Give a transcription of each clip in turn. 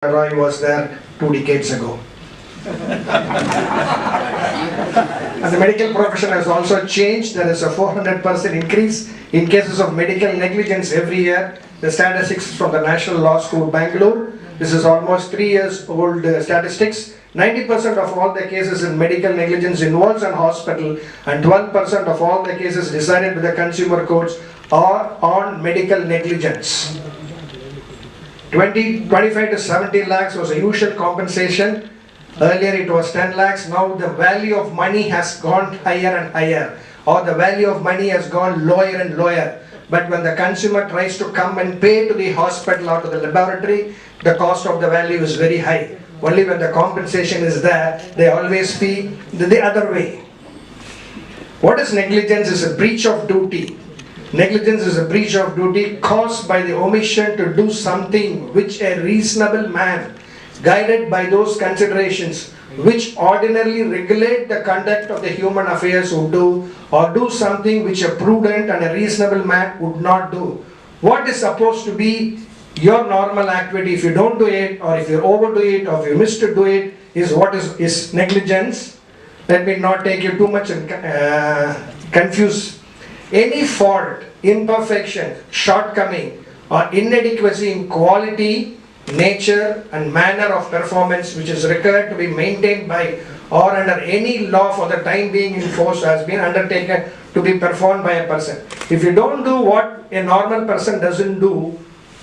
Roy was there 2 decades ago. And the medical profession has also changed. There is a 400% increase in cases of medical negligence every year. The statistics from the National Law School, Bangalore. This is almost 3 years old statistics. 90% of all the cases in medical negligence involves an hospital, and 12% of all the cases decided by the consumer courts are on medical negligence. 25 to 70 lakhs was the usual compensation. Earlier it was 10 lakhs. Now the value of money has gone higher and higher, or the value of money has gone lower and lower. But when the consumer tries to come and pay to the hospital or to the laboratory, the cost of the value is very high. Only when the compensation is there, they always feel the other way. What is negligence? Is a breach of duty. Negligence is a breach of duty caused by the omission to do something which a reasonable man, guided by those considerations which ordinarily regulate the conduct of the human affairs, would do, or do something which a prudent and a reasonable man would not do. What is supposed to be your normal activity, if you don't do it, or if you overdo it, or if you miss to do it, is what is negligence. Let me not take you too much and confuse. Any fault, imperfection, shortcoming, or inadequacy in quality, nature, and manner of performance which is required to be maintained by or under any law for the time being in force has been undertaken to be performed by a person. If you don't do what a normal person doesn't do,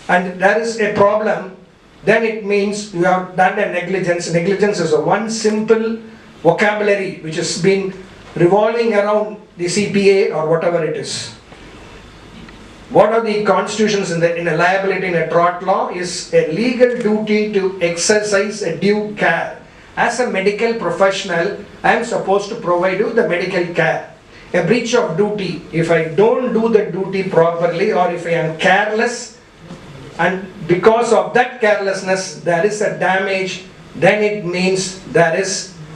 and there is a problem, then it means you have done a negligence. Negligence is a one simple vocabulary which has been revolving around the CPA or whatever it is. What are the constitutions in a liability in a tort law is a legal duty to exercise a due care. As a medical professional, I am supposed to provide you the medical care. A breach of duty, if I don't do the duty properly, or if I am careless, and because of that carelessness there is a damage, then it means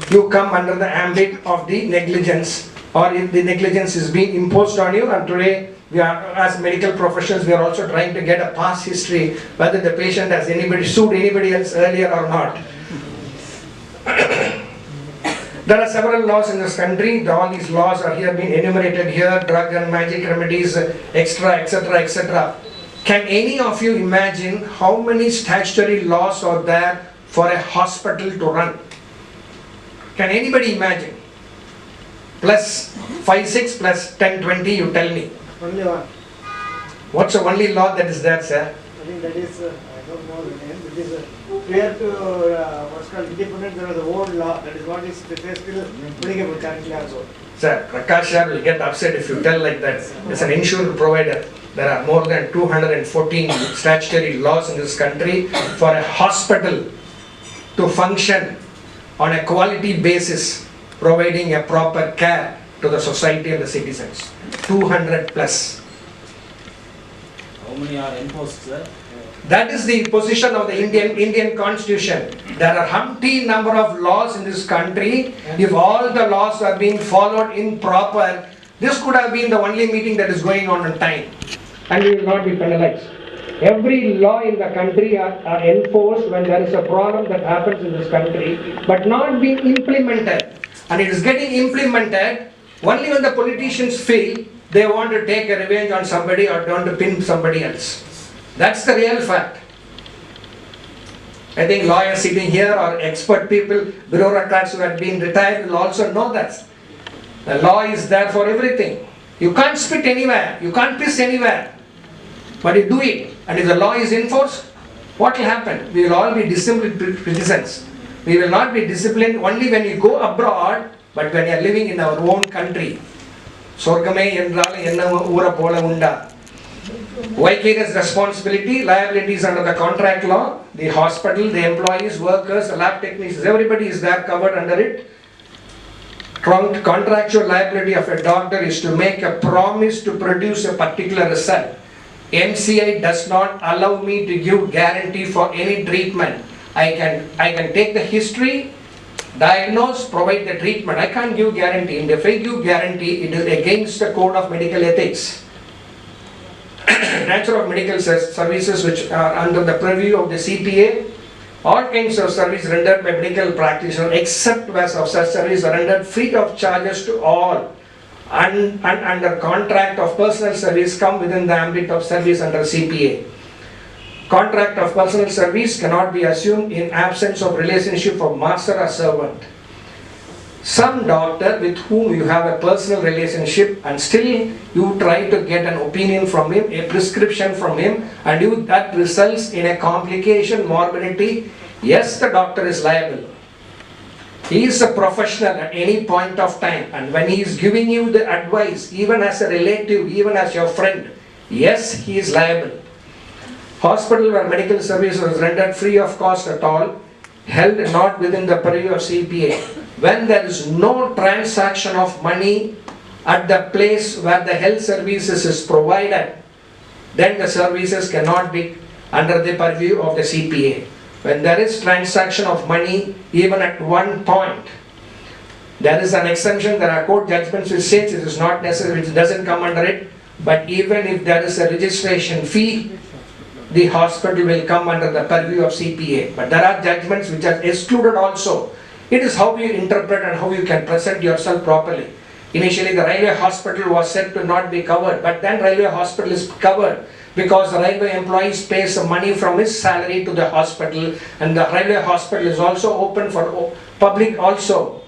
you come under the ambit of the negligence, or if the negligence is being imposed on you. And today we are, as medical professionals, we are also trying to get a past history, whether the patient has sued anybody else earlier or not. There are several laws in this country. All these laws are here being enumerated here: drug and magic remedies, etc., etc. Can any of you imagine how many statutory laws are there for a hospital to run? Can anybody imagine? Plus 5, 6, plus 10, 20, you tell me. Only one. What's the only law that is there, sir? I think that is, I don't know the name, it is prior to what's called independence, there was a old law, that is what is still applicable currently also. Sir, Prakash sir will get upset if you tell like that. As an insurance provider, there are more than 214 statutory laws in this country for a hospital to function on a quality basis, providing a proper care to the society and the citizens. 200 plus. How many are enforced, sir? That is the position of the Indian Constitution. There are umpteen number of laws in this country. If all the laws are being followed in proper, this could have been the only meeting that is going on time, and we will not be penalized. Every law in the country are enforced when there is a problem that happens in this country, but not being implemented. And it is getting implemented only when the politicians feel they want to take a revenge on somebody or want to pin somebody else. That's the real fact. I think lawyers sitting here or expert people, bureaucrats who have been retired will also know that. The law is there for everything. You can't spit anywhere, you can't piss anywhere, but you do it. And if the law is enforced, what will happen? We will all be disciplined citizens. We will not be disciplined only when you go abroad, but when you are living in our own country. Sorgame endral enna ura pola unda. Vicarious responsibility, liabilities under the contract law, the hospital, the employees, workers, the lab technicians, everybody is there covered under it. Contractual liability of a doctor is to make a promise to produce a particular result. MCI does not allow me to give guarantee for any treatment. I can take the history, diagnose, provide the treatment. I can't give guarantee. And if I give guarantee, it is against the code of medical ethics. Nature of medical services which are under the purview of the CPA All kinds of service rendered by medical practitioner except where of such service are rendered free of charges to all and under contract of personal service come within the ambit of service under CPA. Contract of personal service cannot be assumed in absence of relationship of master or servant. Some doctor with whom you have a personal relationship and still you try to get an opinion from him, a prescription from him, and that results in a complication, morbidity, yes, the doctor is liable. He is a professional at any point of time, and when he is giving you the advice, even as a relative, even as your friend, yes, he is liable. Hospital where medical service was rendered free of cost at all, held not within the purview of CPA. When there is no transaction of money at the place where the health services is provided, then the services cannot be under the purview of the CPA. When there is transaction of money, even at one point, there is an exemption. There are court judgments which says it is not necessary, which doesn't come under it. But even if there is a registration fee, the hospital will come under the purview of CPA. But there are judgments which are excluded also. It is how you interpret and how you can present yourself properly. Initially the railway hospital was said to not be covered, but then railway hospital is covered because the railway employees pay some money from his salary to the hospital, and the railway hospital is also open for public also.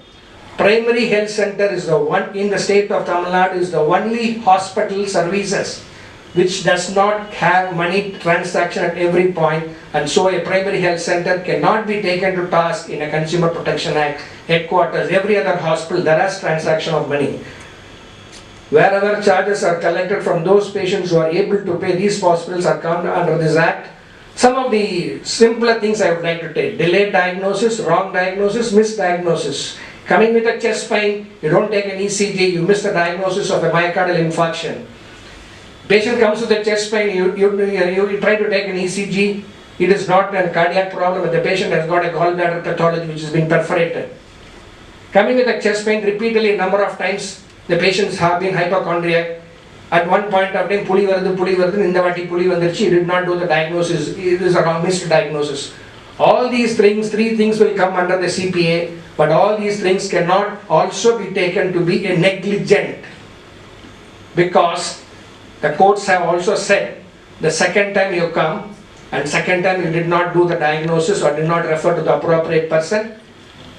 Primary health center is the one in the state of Tamil Nadu, is the only hospital services which does not have money transaction at every point, and so a primary health center cannot be taken to task in a Consumer Protection Act headquarters. Every other hospital there is transaction of money. Wherever charges are collected from those patients who are able to pay, these hospitals are covered under this act. Some of the simpler things I would like to take: delayed diagnosis, wrong diagnosis, misdiagnosis. Coming with a chest pain, you don't take an ECG, you miss the diagnosis of a myocardial infarction. Patient comes with a chest pain, you try to take an ECG, it is not a cardiac problem, but the patient has got a gallbladder pathology which has been perforated. Coming with a chest pain repeatedly, a number of times, the patients have been hypochondriac. At one point of time, puli varudhu, indavati puli vandirchi, he did not do the diagnosis, it is a wrong misdiagnosis. All these things, three things will come under the CPA, but all these things cannot also be taken to be a negligent, because the courts have also said the second time you come and second time you did not do the diagnosis or did not refer to the appropriate person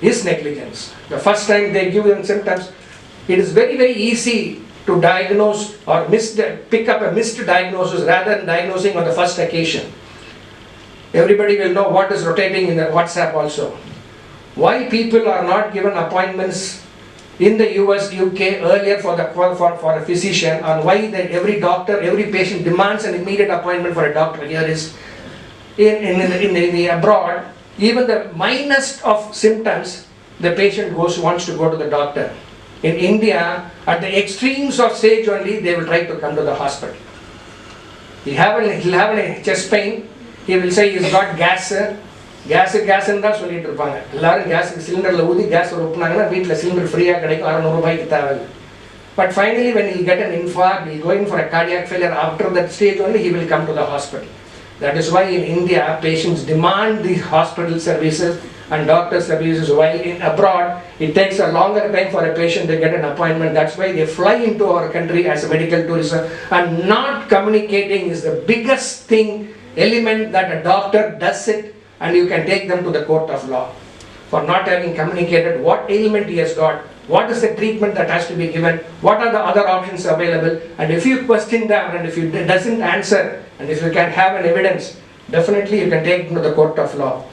is negligence. The first time they give them symptoms, it is very, very easy to diagnose or pick up a missed diagnosis rather than diagnosing on the first occasion. Everybody will know what is rotating in the WhatsApp also. Why people are not given appointments in the US, UK earlier for a physician, and why that every doctor, every patient demands an immediate appointment for a doctor. Here is in the abroad, even the minus of symptoms, the patient wants to go to the doctor. In India, at the extremes of stage only, they will try to come to the hospital. He'll have a chest pain, he will say he's got gas and தான் சொல்லிட்டு இருப்பாங்க. எல்லாரும் case சிலிண்டர்ல ஊதி case ஒப்புனாங்கன்னா வீட்டில் cylinder ஃப்ரீயாக கிடைக்கும், 600 ரூபாய்க்கு தேவையில்லை. But finally when he'll get an infarct, he'll go in for a cardiac failure, after that stage only he will come to the hospital. That is why in India patients demand the hospital services and doctor services, while in abroad it takes a longer time for a patient to get an appointment. That's why they fly into our country as a medical tourism, and not communicating is the biggest element that a doctor does it, and you can take them to the court of law for not having communicated what ailment he has got, what is the treatment that has to be given, what are the other options available, and if you question them and if it doesn't answer, and if you can have an evidence, definitely you can take them to the court of law.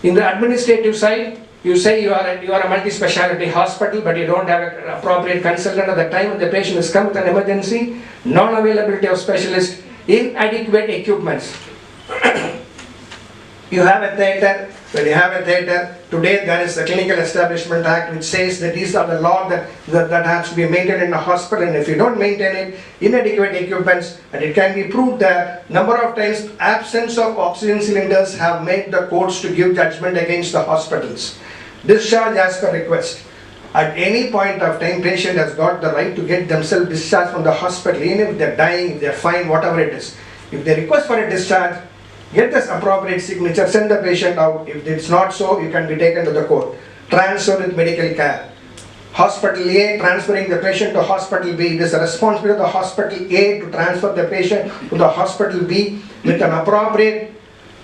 In the administrative side, you say you are a multi-speciality hospital, but you don't have an appropriate consultant at the time when the patient has come with an emergency, non-availability of specialists, inadequate equipments. You have a theatre. When you have a theatre, today there is the Clinical Establishment Act which says that these are the law that has to be maintained in a hospital, and if you don't maintain it, inadequate equipments, and it can be proved that number of times absence of oxygen cylinders have made the courts to give judgment against the hospitals. Discharge as per request. At any point of time, patient has got the right to get themselves discharged from the hospital, even if they're dying, if they're fine, whatever it is. If they request for a discharge, Get this appropriate signature, send the patient out. If it's not so, you can be taken to the court. Transfer with medical care. Hospital A transferring the patient to hospital B. It is the responsibility of the hospital A to transfer the patient to the hospital B with an appropriate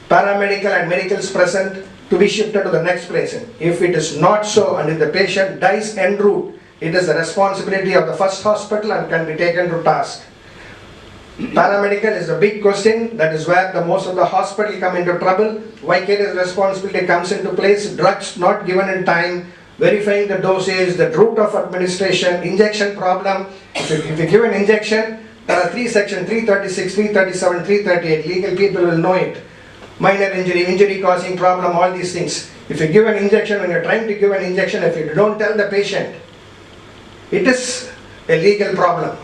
paramedical and medicals present to be shifted to the next patient. If it is not so and if the patient dies en route, it is the responsibility of the first hospital and can be taken to task. Paramedical is a big question. That is where the most of the hospital come into trouble. Vicarious responsibility comes into place. Drugs not given in time, verifying the dosage, the route of administration, injection problem. If you give an injection, there are 3 sections, 336, 337, 338. Legal people will know it. Minor injury, injury causing problem, all these things. If you give an injection, when you're trying to give an injection, if you don't tell the patient, it is a legal problem.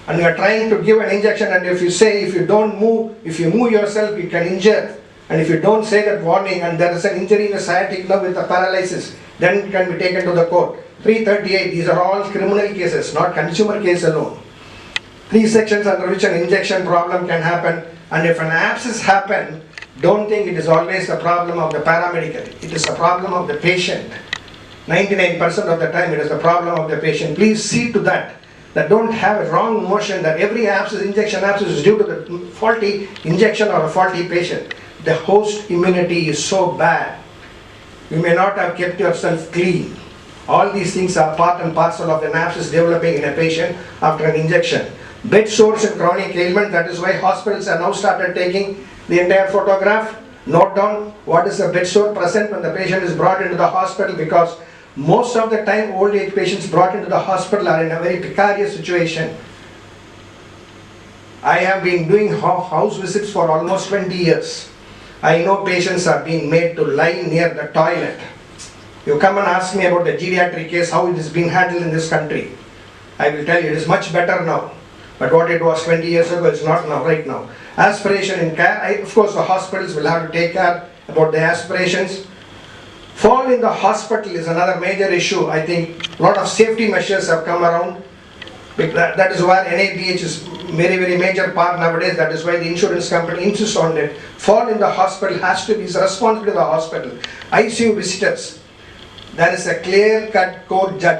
And you are trying to give an injection, and if you say, if you don't move, if you move yourself, you can injure. And if you don't say that warning, and there is an injury in the sciatic nerve with a paralysis, then it can be taken to the court. 338, these are all criminal cases, not consumer case alone. 3 sections under which an injection problem can happen, and if an abscess happen, don't think it is always the problem of the paramedical. It is the problem of the patient. 99% of the time it is the problem of the patient. Please see to that. That don't have a wrong notion that every abscess, injection abscess is due to the faulty injection or a faulty patient. The host immunity is so bad. You may not have kept yourself clean. All these things are part and parcel of an abscess developing in a patient after an injection. Bed sores and chronic ailment, that is why hospitals are now started taking the entire photograph. Note down what is the bed sore present when the patient is brought into the hospital, because most of the time old age patients brought into the hospital are in a very precarious situation. I have been doing house visits for almost 20 years. I know patients are being made to lie near the toilet. You come and ask me about the geriatric case, how it is being handled in this country. I will tell you it is much better now. But what it was 20 years ago is not now, right now. Aspiration in care, of course the hospitals will have to take care about the aspirations. Fall in the hospital is another major issue. I think a lot of safety measures have come around. That is where NABH is very, very major part nowadays. That is why the insurance company insists on it. Fall in the hospital has to be the responsibility of the hospital. ICU visitors, there is a clear-cut court judgment.